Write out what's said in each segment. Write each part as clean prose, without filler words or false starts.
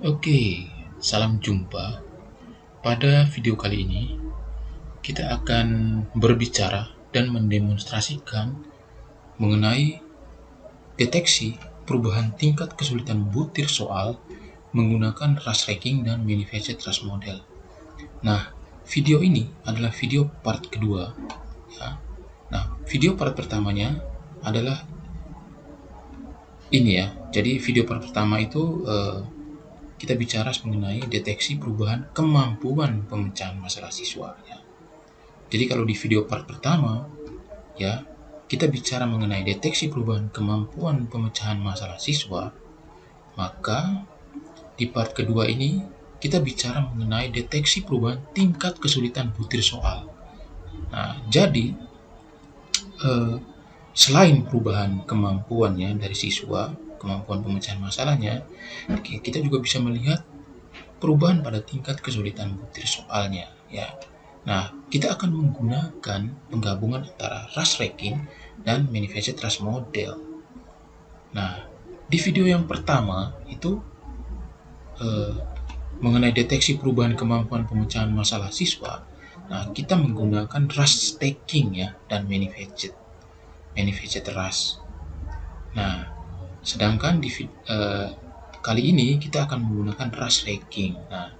Oke, salam jumpa. Pada video kali ini, kita akan berbicara dan mendemonstrasikan mengenai deteksi perubahan tingkat kesulitan butir soal menggunakan Rush Ranking dan Manifested Trust Model. Nah, video ini adalah video part kedua. Ya. Nah, video part pertamanya adalah ini ya. Jadi video part pertama itu kita bicara mengenai deteksi perubahan kemampuan pemecahan masalah siswa. Ya. Jadi kalau di video part pertama, ya kita bicara mengenai deteksi perubahan kemampuan pemecahan masalah siswa, maka di part kedua ini kita bicara mengenai deteksi perubahan tingkat kesulitan butir soal. Nah, jadi selain perubahan kemampuannya dari siswa, kemampuan pemecahan masalahnya, kita juga bisa melihat perubahan pada tingkat kesulitan butir soalnya, ya. Nah, kita akan menggunakan penggabungan antara Rush Ranking dan Manifested Trust Model. Nah, di video yang pertama itu mengenai deteksi perubahan kemampuan pemecahan masalah siswa. Nah, kita menggunakan Rush Taking ya dan Manifested Trust. Nah, sedangkan di kali ini kita akan menggunakan Rush Ranking. Nah,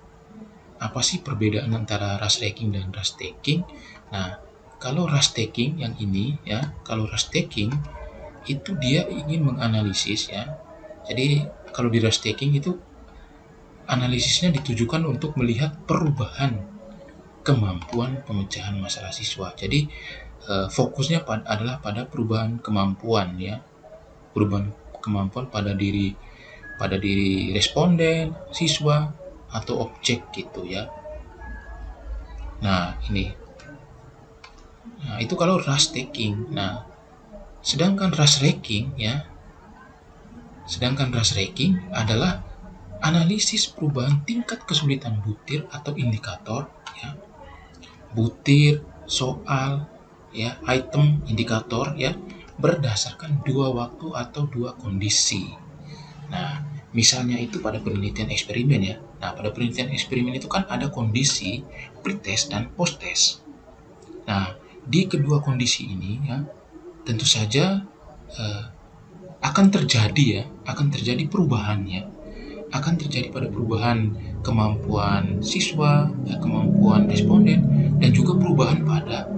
apa sih perbedaan antara Rush Ranking dan Rush Taking? Nah, kalau Rush Taking yang ini ya, kalau Rush Taking itu dia ingin menganalisis ya. Jadi kalau di Rush Taking itu analisisnya ditujukan untuk melihat perubahan kemampuan pemecahan masalah siswa. Jadi fokusnya adalah pada perubahan kemampuan ya, perubahan kemampuan pada diri responden, siswa atau objek gitu ya. Nah ini, nah itu kalau Rush Taking. Nah sedangkan Rush Ranking ya, adalah analisis perubahan tingkat kesulitan butir atau indikator ya, butir, soal, ya, item, indikator ya, berdasarkan dua waktu atau dua kondisi. Nah, misalnya itu pada penelitian eksperimen ya. Nah, pada penelitian eksperimen itu kan ada kondisi pretest dan post-test. Nah, di kedua kondisi ini ya, tentu saja akan terjadi perubahannya. Akan terjadi pada perubahan kemampuan siswa, ya, kemampuan responden, dan juga perubahan pada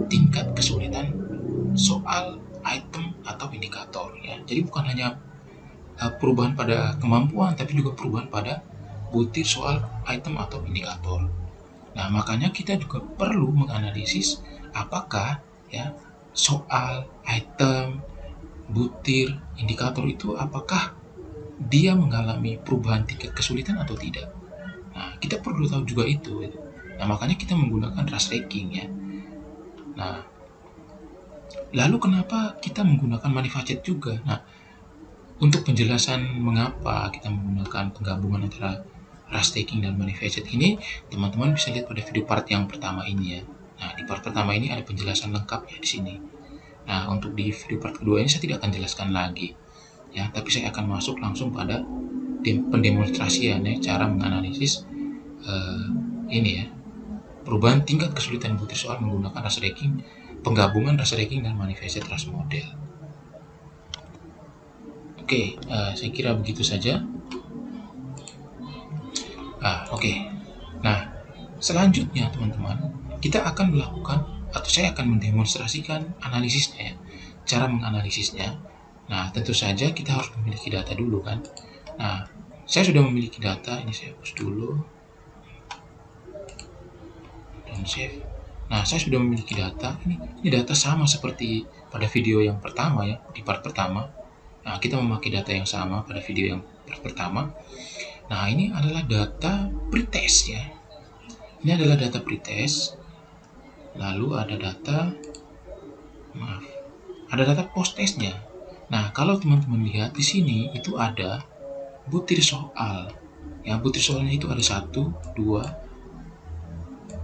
tingkat kesulitan soal, item, atau indikator. Ya. Jadi bukan hanya perubahan pada kemampuan, tapi juga perubahan pada butir soal, item, atau indikator. Nah, makanya kita juga perlu menganalisis apakah ya soal, item, butir, indikator itu apakah dia mengalami perubahan tingkat kesulitan atau tidak. Nah, kita perlu tahu juga itu. Nah, makanya kita menggunakan Rush Ranking ya. Nah, lalu kenapa kita menggunakan Manifested juga? Nah, untuk penjelasan mengapa kita menggunakan penggabungan antara Rush Taking dan Manifested ini, teman-teman bisa lihat pada video part yang pertama ini ya. Nah, di part pertama ini ada penjelasan lengkapnya di sini. Nah, untuk di video part kedua ini saya tidak akan jelaskan lagi ya, tapi saya akan masuk langsung pada pendemonstrasian ya, cara menganalisis ini ya, perubahan tingkat kesulitan butir soal menggunakan Rush Ranking, penggabungan Rush Ranking dan Manifested Trust Model. Oke, saya kira begitu saja. Oke. Nah, selanjutnya teman-teman, kita akan melakukan atau saya akan mendemonstrasikan analisisnya ya, cara menganalisisnya. Nah, tentu saja kita harus memiliki data dulu kan. Nah, saya sudah memiliki data, ini saya hapus dulu dan save. Nah, saya sudah memiliki data. Ini data sama seperti pada video yang pertama ya, di part pertama. Nah, kita memakai data yang sama pada video yang part pertama. Nah, ini adalah data pretest ya. Ini adalah data pretest. Lalu ada data post-testnya. Nah, kalau teman-teman lihat di sini itu ada butir soal. Ya, butir soalnya itu ada 1, 2,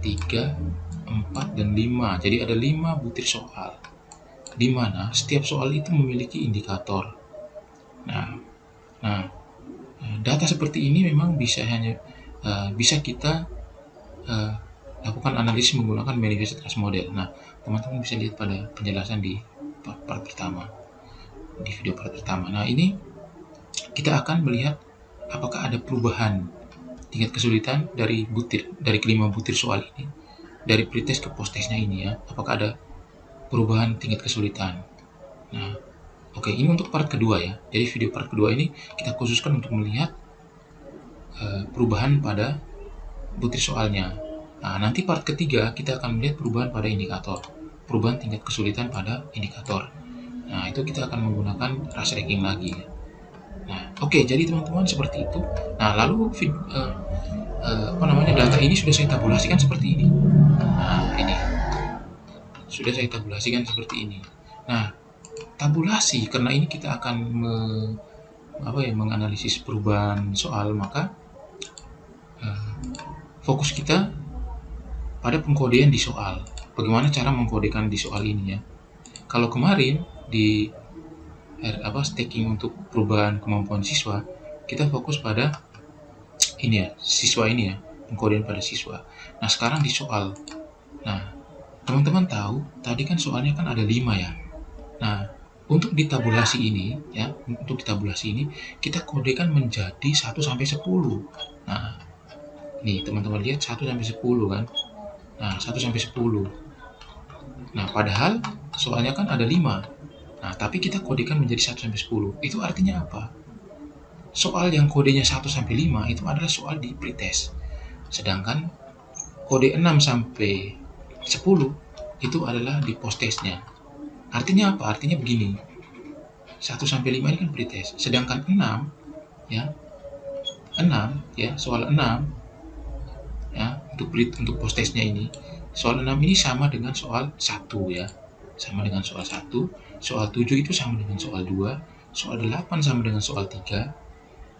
3, 4, dan 5. Jadi ada 5 butir soal. Di mana setiap soal itu memiliki indikator. Nah, data seperti ini memang bisa kita lakukan analisis menggunakan manifest class model. Nah, teman-teman bisa lihat pada penjelasan di part pertama, di video part pertama. Nah, ini kita akan melihat apakah ada perubahan tingkat kesulitan dari kelima butir soal ini, dari pretest ke posttestnya ini ya, apakah ada perubahan tingkat kesulitan. Nah, oke, ini untuk part kedua ya. Jadi video part kedua ini kita khususkan untuk melihat perubahan pada butir soalnya. Nah, nanti part ketiga kita akan melihat perubahan pada indikator, perubahan tingkat kesulitan pada indikator. Nah, itu kita akan menggunakan rush ranking lagi. Nah, oke, jadi teman-teman seperti itu. Nah, lalu data ini sudah saya tabulasikan seperti ini. Nah, ini sudah saya tabulasikan seperti ini. Nah, tabulasi karena ini kita akan menganalisis perubahan soal, maka fokus kita pada pengkodean di soal. Bagaimana cara mengkodekan di soal ini ya. Kalau kemarin di stacking untuk perubahan kemampuan siswa, kita fokus pada ini ya, siswa ini ya, pengkodean pada siswa. Nah, sekarang di soal. Nah, teman-teman tahu tadi kan soalnya kan ada 5 ya. Nah, untuk ditabulasi ini ya, kita kodekan menjadi 1 sampai 10. Nah, nih teman-teman lihat 1 sampai 10 kan. Nah, 1 sampai 10. Nah, padahal soalnya kan ada 5. Nah, tapi kita kodekan menjadi 1 sampai 10. Itu artinya apa? Soal yang kodenya 1 sampai 5 itu adalah soal di pretest. Sedangkan kode 6 sampai 10 itu adalah di posttestnya. Artinya apa? Artinya begini. 1 sampai 5 ini kan pretest. Sedangkan 6 ya, soal 6 ya, untuk posttestnya ini, soal 6 ini sama dengan soal 1 ya. Sama dengan soal 1, soal 7 itu sama dengan soal 2, soal 8 sama dengan soal 3,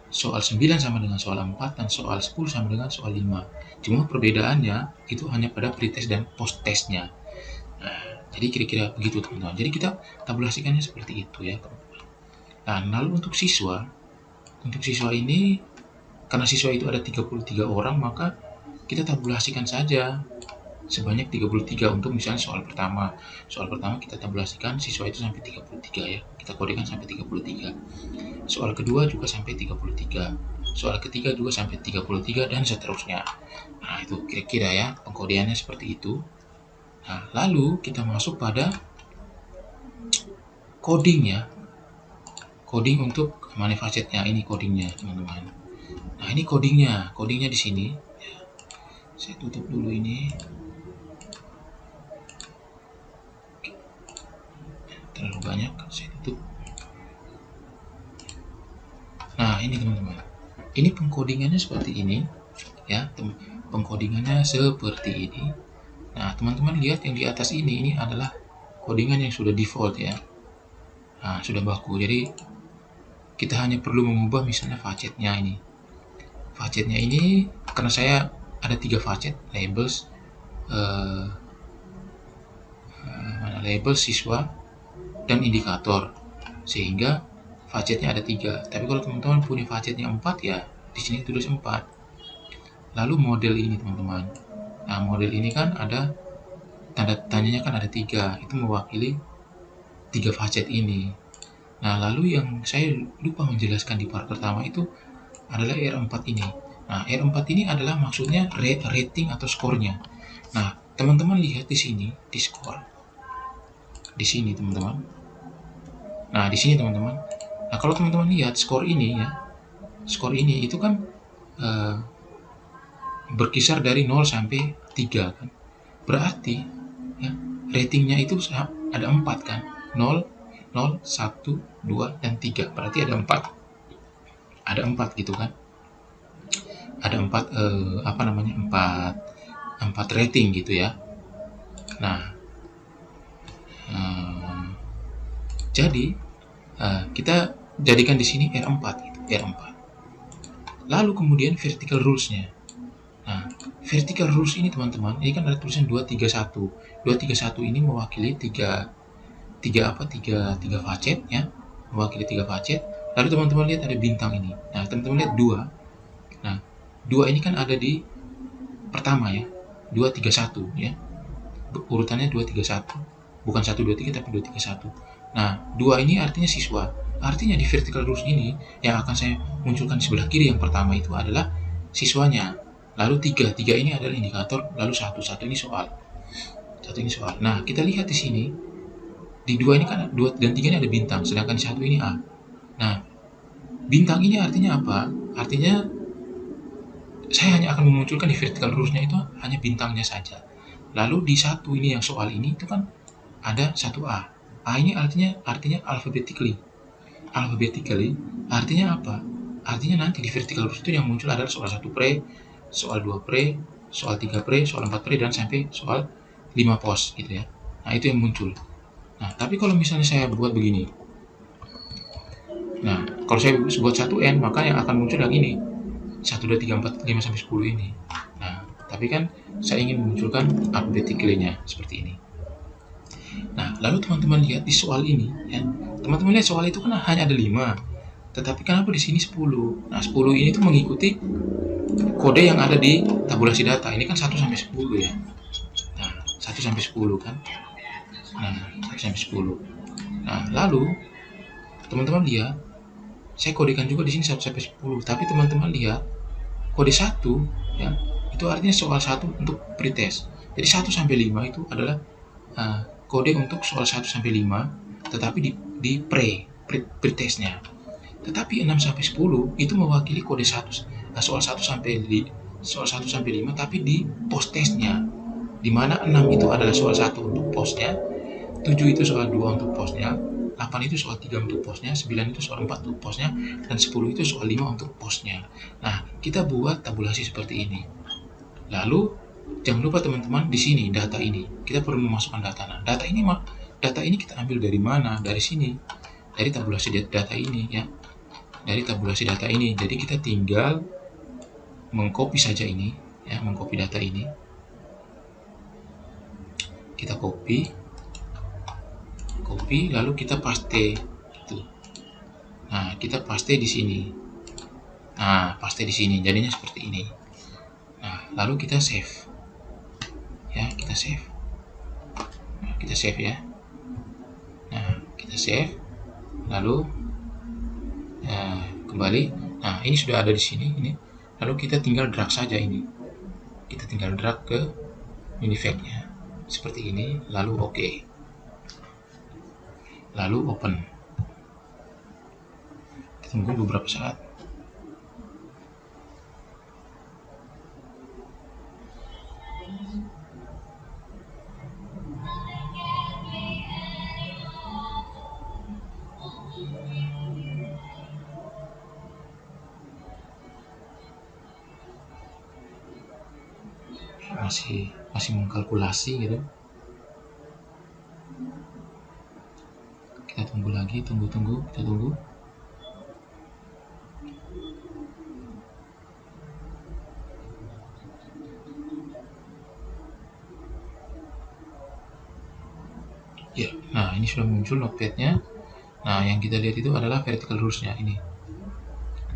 soal 9 sama dengan soal 4, dan soal 10 sama dengan soal 5. Cuma perbedaannya itu hanya pada pretest dan posttestnya. Nah, jadi kira-kira begitu teman-teman. Jadi kita tabulasikannya seperti itu ya teman-teman. Nah, lalu untuk siswa ini, karena siswa itu ada 33 orang, maka kita tabulasikan saja sebanyak 33 untuk misalnya soal pertama. Soal pertama kita tabulasikan siswa itu sampai 33 ya. Kita kodekan sampai 33. Soal kedua juga sampai 33. Soal ketiga juga sampai 33 dan seterusnya. Nah, itu kira-kira ya pengkodeannya seperti itu. Nah, lalu kita masuk pada coding ya. Coding untuk manifacetnya, ini codingnya teman-teman. Nah, ini codingnya di sini. Saya tutup dulu ini. Terlalu banyak, saya tutup. Nah, ini teman-teman. Ini pengkodingannya seperti ini ya, pengkodingannya seperti ini. Nah, teman-teman lihat yang di atas ini adalah codingan yang sudah default ya. Nah, sudah baku. Jadi kita hanya perlu mengubah misalnya facetnya ini. Facetnya ini karena saya ada 3 facet, labels, labels siswa dan indikator, sehingga facetnya ada 3. Tapi kalau teman-teman punya facetnya 4 ya di sini tulis 4. Lalu model ini teman-teman. Nah, model ini kan ada tanda tanyanya kan ada 3, itu mewakili 3 facet ini. Nah, lalu yang saya lupa menjelaskan di part pertama itu adalah R4 ini. Nah, R4 ini adalah maksudnya rating atau skornya. Nah, teman-teman lihat di sini, di skor. Di sini, teman-teman. Nah, di sini, teman-teman. Nah, kalau teman-teman lihat skor ini ya, skor ini itu kan berkisar dari 0 sampai 3 kan. Berarti ya, ratingnya itu ada 4 kan. 0, 1, 2, dan 3. Berarti ada 4. Ada 4 gitu kan. Ada 4 4 rating gitu ya. Nah, jadi kita jadikan di sini R4 gitu, R4. Lalu kemudian vertical rules-nya. Nah, vertical rules ini teman-teman, ini kan ada tulisan 231. 231 ini mewakili 3 facet ya, mewakili 3 facet. Lalu teman-teman lihat ada bintang ini. Nah, teman-teman lihat 2. Nah, 2 ini kan ada di pertama ya. 2, 3, 1 ya. Urutannya 2, 3, 1. Bukan 1, 2, 3 tapi 2, 3, 1. Nah, 2 ini artinya siswa. Artinya di vertical rules ini yang akan saya munculkan di sebelah kiri yang pertama itu adalah siswanya. Lalu 3 ini adalah indikator, lalu 1 ini soal. 1 ini soal. Nah, kita lihat di sini di 2 ini kan 2 dan 3 ini ada bintang, sedangkan di 1 ini A. Nah, bintang ini artinya apa? Artinya saya hanya akan memunculkan di vertical rules-nya itu hanya bintangnya saja. Lalu di 1 ini yang soal ini itu kan ada 1A. A ini artinya alphabetically. Alphabetically artinya apa? Artinya nanti di vertical rules itu yang muncul adalah soal 1 pre, soal 2 pre, soal 3 pre, soal 4 pre, dan sampai soal 5 pos gitu ya. Nah, itu yang muncul. Nah, tapi kalau misalnya saya buat begini. Nah, kalau saya buat 1N, maka yang akan muncul yang ini. 1, 2, 3, 4, 5, sampai 10 ini. Nah, tapi kan saya ingin memunculkan alphabetically-nya seperti ini. Nah, lalu teman-teman lihat di soal ini, ya. Teman-teman lihat soal itu kan hanya ada 5. Tetapi kenapa di sini 10? Nah, 10 ini tuh mengikuti kode yang ada di tabulasi data. Ini kan 1 sampai 10 ya. Nah, 1 sampai 10 kan. Nah, 1 sampai 10. Nah, lalu teman-teman lihat, saya kodekan juga di sini 1 sampai 10. Tapi teman-teman lihat kode 1 ya, itu artinya soal 1 untuk pretest. Jadi 1 sampai 5 itu adalah kode untuk soal 1 sampai 5, tetapi di pretestnya. Tetapi 6 sampai 10 itu mewakili kode 1, soal 1 sampai 5 tapi di post testnya. Di mana 6 itu adalah soal 1 untuk postnya, 7 itu soal 2 untuk postnya, 8 itu soal 3 untuk postnya, 9 itu soal 4 untuk postnya, dan 10 itu soal 5 untuk postnya. Nah, kita buat tabulasi seperti ini. Lalu, jangan lupa teman-teman, di sini data ini, kita perlu memasukkan data. Nah, data ini kita ambil dari mana? Dari sini, dari tabulasi data ini ya. Dari tabulasi data ini. Jadi kita tinggal mengcopy saja ini, ya, mengcopy data ini. Kita copy, lalu kita paste gitu. Nah, kita paste di sini. Nah, paste di sini, jadinya seperti ini. Nah, lalu kita save. Ya, kita save. Nah, kita save ya. Nah, kita save. Lalu kembali. Nah, ini sudah ada di sini ini. Lalu kita tinggal drag saja ini. Kita tinggal drag ke Unifact-nya seperti ini, lalu OK. Lalu open. Kita tunggu beberapa saat. Masih mengkalkulasi gitu. Kita tunggu lagi, kita tunggu. Ya, nah ini sudah muncul notepad-nya. Nah, yang kita lihat itu adalah vertical rules-nya ini.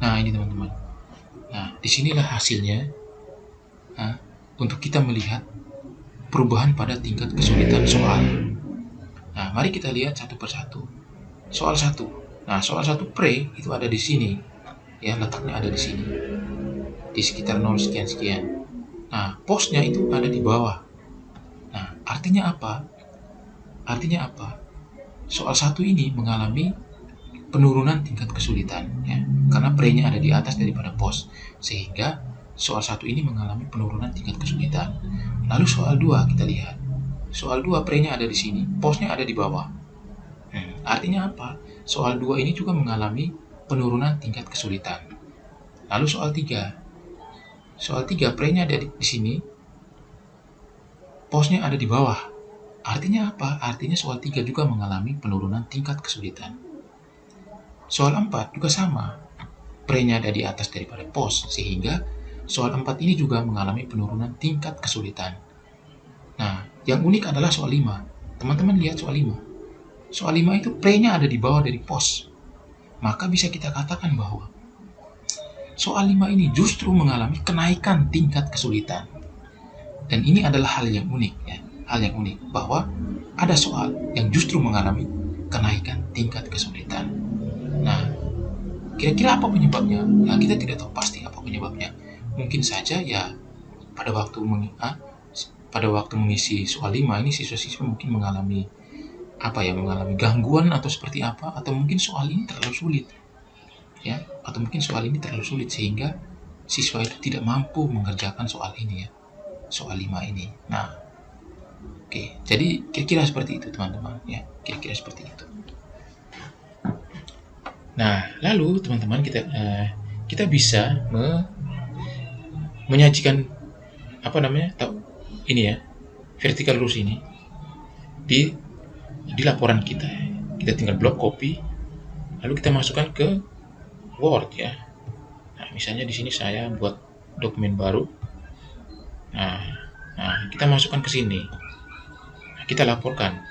Nah, ini teman-teman. Nah, disinilah hasilnya. Nah, untuk kita melihat perubahan pada tingkat kesulitan soal. Nah, mari kita lihat satu persatu. Soal 1. Nah, soal 1 pre itu ada di sini. Ya, letaknya ada di sini. Di sekitar 0 sekian-sekian. Nah, postnya itu ada di bawah. Nah, artinya apa? Soal 1 ini mengalami penurunan tingkat kesulitan ya. Karena pre-nya ada di atas daripada post. Sehingga soal 1 ini mengalami penurunan tingkat kesulitan. Lalu soal 2 kita lihat. Soal 2 pre-nya ada di sini, postnya ada di bawah. Artinya apa? Soal 2 ini juga mengalami penurunan tingkat kesulitan. Lalu soal 3. Soal 3 pre-nya ada di sini, postnya ada di bawah. Artinya apa? Artinya soal 3 juga mengalami penurunan tingkat kesulitan. Soal 4 juga sama. Pre-nya ada di atas daripada post, sehingga soal 4 ini juga mengalami penurunan tingkat kesulitan. Nah, yang unik adalah soal 5. Teman-teman lihat soal 5. Soal 5 itu pre-nya ada di bawah dari post. Maka bisa kita katakan bahwa soal 5 ini justru mengalami kenaikan tingkat kesulitan. Dan ini adalah hal yang unik ya, hal yang unik bahwa ada soal yang justru mengalami kenaikan tingkat kesulitan. Nah, kira-kira apa penyebabnya? Ya, kita tidak tahu pasti apa penyebabnya. Mungkin saja ya pada waktu mengisi soal 5 ini siswa-siswa mungkin mengalami mengalami gangguan atau seperti apa, atau mungkin soal ini terlalu sulit ya, atau mungkin soal ini terlalu sulit sehingga siswa itu tidak mampu mengerjakan soal ini ya, soal 5 ini. Nah, oke, jadi kira-kira seperti itu teman-teman ya, kira-kira seperti itu. Nah, lalu teman-teman kita bisa menyajikan ini ya, vertical rules ini di laporan kita. Kita tinggal blok copy, lalu kita masukkan ke Word ya. Nah, misalnya di sini saya buat dokumen baru. Nah, kita masukkan ke sini. Nah, kita laporkan.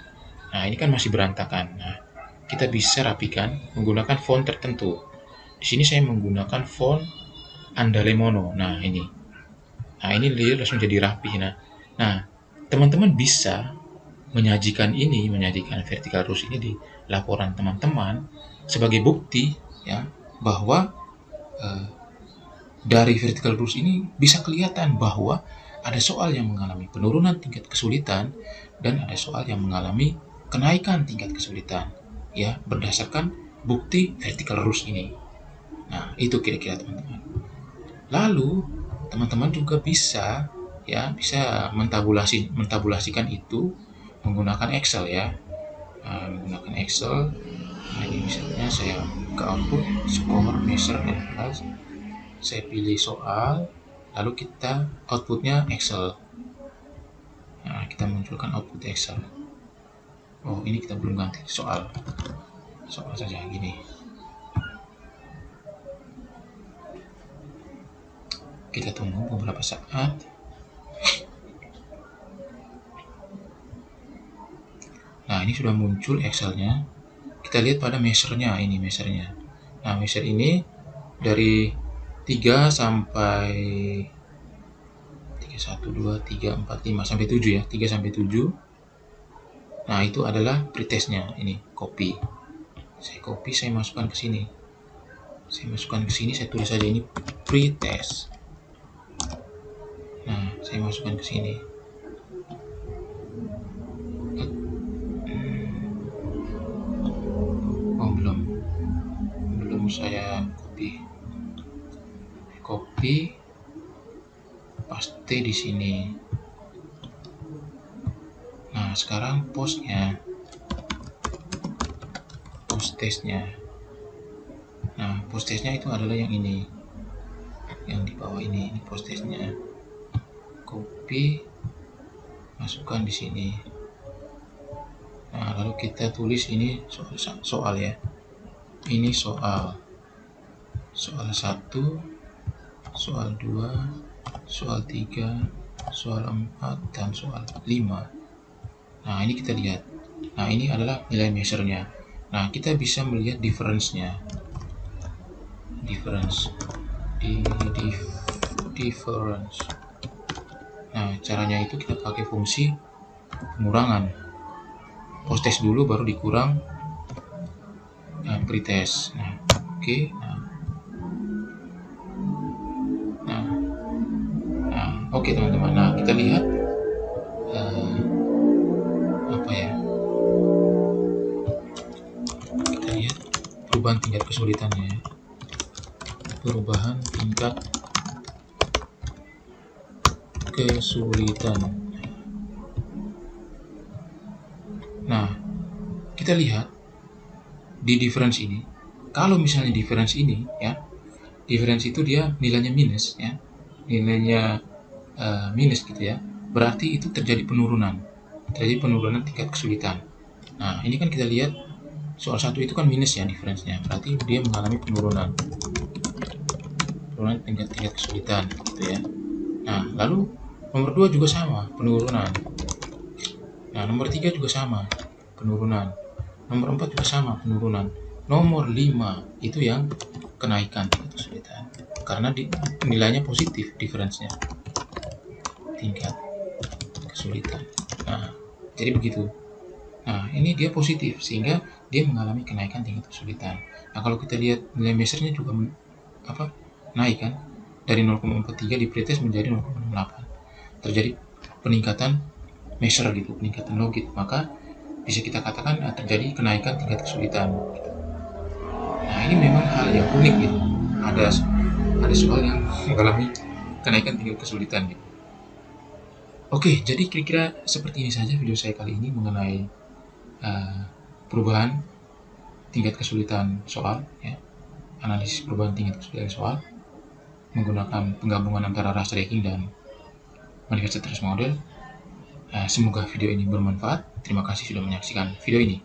Nah, ini kan masih berantakan. Nah, kita bisa rapikan menggunakan font tertentu. Di sini saya menggunakan font Andale Mono. Nah, ini dia langsung jadi rapi. Nah, teman-teman bisa menyajikan vertical rules ini di laporan teman-teman sebagai bukti ya bahwa dari vertical rules ini bisa kelihatan bahwa ada soal yang mengalami penurunan tingkat kesulitan dan ada soal yang mengalami kenaikan tingkat kesulitan ya berdasarkan bukti vertical rules ini. Nah, itu kira-kira teman-teman. Lalu teman-teman juga bisa mentabulasikan itu menggunakan Excel ya. Menggunakan Excel. Nah, ini misalnya saya ke output score measure and plus. Saya pilih soal, lalu kita outputnya Excel. Nah, kita munculkan output Excel. Oh, ini kita belum ganti soal saja gini. Kita tunggu beberapa saat. Nah, ini sudah muncul Excel-nya. Kita lihat pada measure-nya, ini measure-nya. Nah, measure ini dari 3 sampai 1, 2, 3, 4, 5 sampai 7 ya, 3 sampai 7. Nah, itu adalah pretest-nya. Ini copy. Saya copy, saya masukkan ke sini. Saya tulis saja ini pretest. Nah, saya masukkan ke sini. Belum saya copy paste di sini. Nah, sekarang post testnya. Nah, post testnya itu adalah yang ini, yang di bawah ini post testnya. Copy, masukkan di sini. Nah, lalu kita tulis ini soal ya. Ini soal 1, soal 2, soal 3, soal 4, dan soal 5. Nah, ini kita lihat. Nah, ini adalah nilai measure-nya. Nah, kita bisa melihat difference-nya. Difference. Nah, caranya itu kita pakai fungsi pengurangan. Post test dulu baru dikurang pretest. Nah, oke. Oke teman-teman. Nah, kita lihat kita lihat perubahan tingkat kesulitannya ya. Perubahan tingkat kesulitan. Nah, kita lihat di difference ini. Kalau misalnya difference ini ya, difference itu dia nilainya minus ya, nilainya minus gitu ya, berarti itu terjadi penurunan tingkat kesulitan. Nah, ini kan kita lihat soal 1 itu kan minus ya difference-nya, berarti dia mengalami penurunan tingkat kesulitan gitu ya. Nah, lalu nomor 2 juga sama, penurunan. Nah, nomor 3 juga sama, penurunan. Nomor 4 juga sama, penurunan. Nomor 5 itu yang kenaikan tingkat kesulitan. karena nilainya positif, difference-nya, tingkat kesulitan. Nah, jadi begitu. Nah, ini dia positif sehingga dia mengalami kenaikan tingkat kesulitan. Nah, kalau kita lihat nilai measure-nya juga naik kan, dari 0,43 di pretest menjadi 0,68. Terjadi peningkatan measure gitu, peningkatan logit. Maka bisa kita katakan terjadi kenaikan tingkat kesulitan. Nah, ini memang hal yang unik gitu. Ada soal yang mengalami kenaikan tingkat kesulitan gitu. Oke, jadi kira-kira seperti ini saja video saya kali ini mengenai perubahan tingkat kesulitan soal, ya, analisis perubahan tingkat kesulitan soal menggunakan penggabungan antara Rust Tracking dan Manifest Stress Model. Semoga video ini bermanfaat. Terima kasih sudah menyaksikan video ini.